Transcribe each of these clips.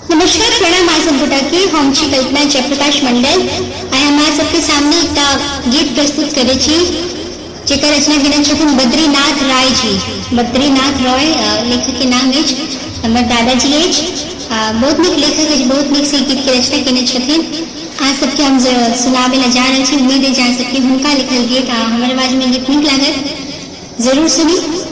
नमस्कार, प्रणाम। आज संपुटा की हम छी कल्पना जयप्रकाश मंडल। आई हमारा सबके सामने एक गीत प्रस्तुत करे छी जेकर रचना केने छथिन बद्रीनाथ राय जी। बद्रीनाथ राय लेखक के नाम अछि, हमर दादाजी अछि। बहुत नीक लेखक अछि, बहुत नीक से गीत के रचना केने छथिन। आज सबके हम सुनाबे ला जा रहल छी। उम्मीद है जा सबके हुनका लिखल गीत हमर आवाज में गीत नीक लागत, जरूर सुनी।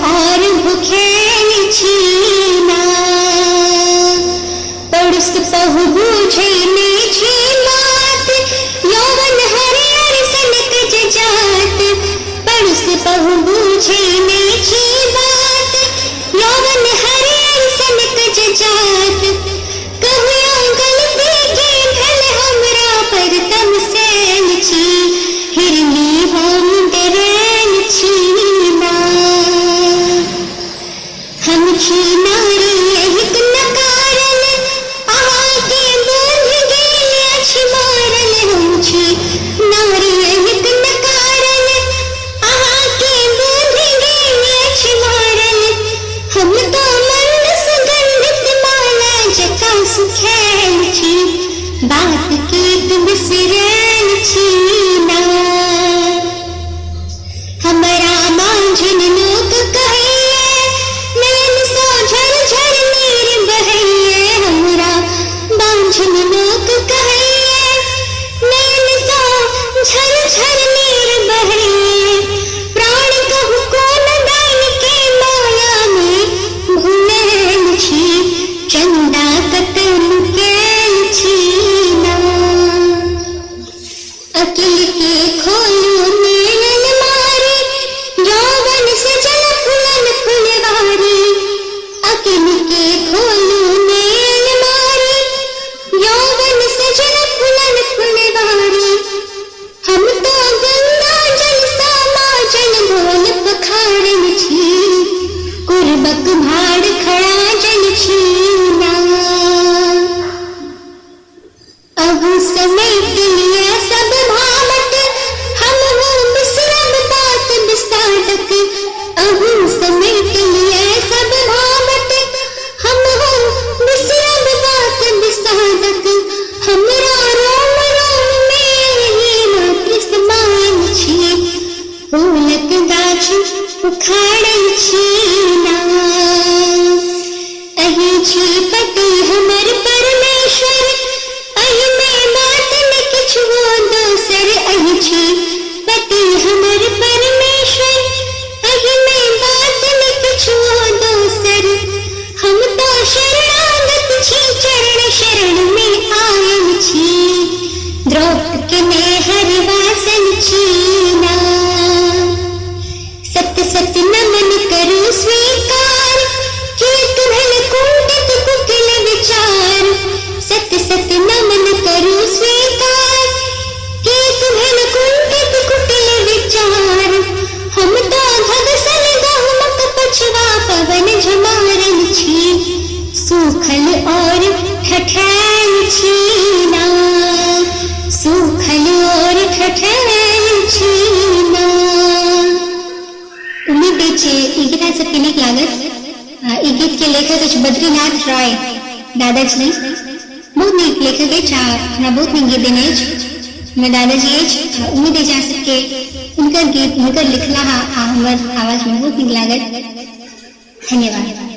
और भूखेल छीना पड़ुस पहु बूझे में छी बात यौवन हरियर सनक जजात। पड़ुस पहु बूझे में छी बात यौवन हरियर सनक जजात। कहुया गलती के भल हमरा पर तम सेल छी हिरनी हम डरल छीना। हम छी नारी एक नकारल आहा के बंध गेल अछि मारल। हम छी नारी एक नकारल आहा के बंध गेल अछि मारल। हम तो मंद सुगंधित माला जका सुखेल छी बात के तुम बिसरल छीना। हमरा मांझन लोक कहिए नैन सो झरझर नीर बहैये। हमरा बांझन लोक कहिए नैन सो झरझर नीर बहैये। प्राण कहु कोन दान के माया में भूलेल छी चंदा कतन केल छीना। अकिल के खोलू नीलन मारी यौवन से जल फुलन फुलवारी। अकिल के खोलू नील मारी यौवन से जल फुलन फुलवारी। हम तो गंगा जल सामा जल ढोल पखारन छी कुर्बक भाड़ खड़ा जल छीना। अब समय के लिए सब भावट हम हो बिसरब बात बिसारक। अब समय के लिए सब भावट हम हो बिसरब बात बिसारक। हमरा रोम रोम में ही मात्र समायल छी फूलक गाछ उखाड़ल छीना। अहि छी पति हमर परमेश्वर अहि में बात न किछु दोसर। अहि छी पति हमर परमेश्वर अहि में बात न किछु दोसर। हम तो शरणागत छी चरण शरण में आयल छी द्रौपद के नेहर वासन छीना। सत्य सत्य नमन करू स्वीकार कित भल कुंठित कुटिल विचार। सत्य सत्य नमन करू स्वीकार कित भल कुंठित कुटिल विचार। हम तो घगसल गहुमक पछवा पवन झमारन छी सूखल और ठठैल छीना। सूखल और ठठैल छीना। उम्मीद छै ई गीत सबके नीक लागत। ई गीत के लेखक अछि बद्रीनाथ राय, दादाजी। बहुत नीक लेखक अछि, हमरा बहुत नीक गीत देने अछि, हमर दादाजी अछि। उम्मीद है जा सबके हुनकर गीत हुनकर लिखला हमर आवाज में बहुत नीक लागत। धन्यवाद।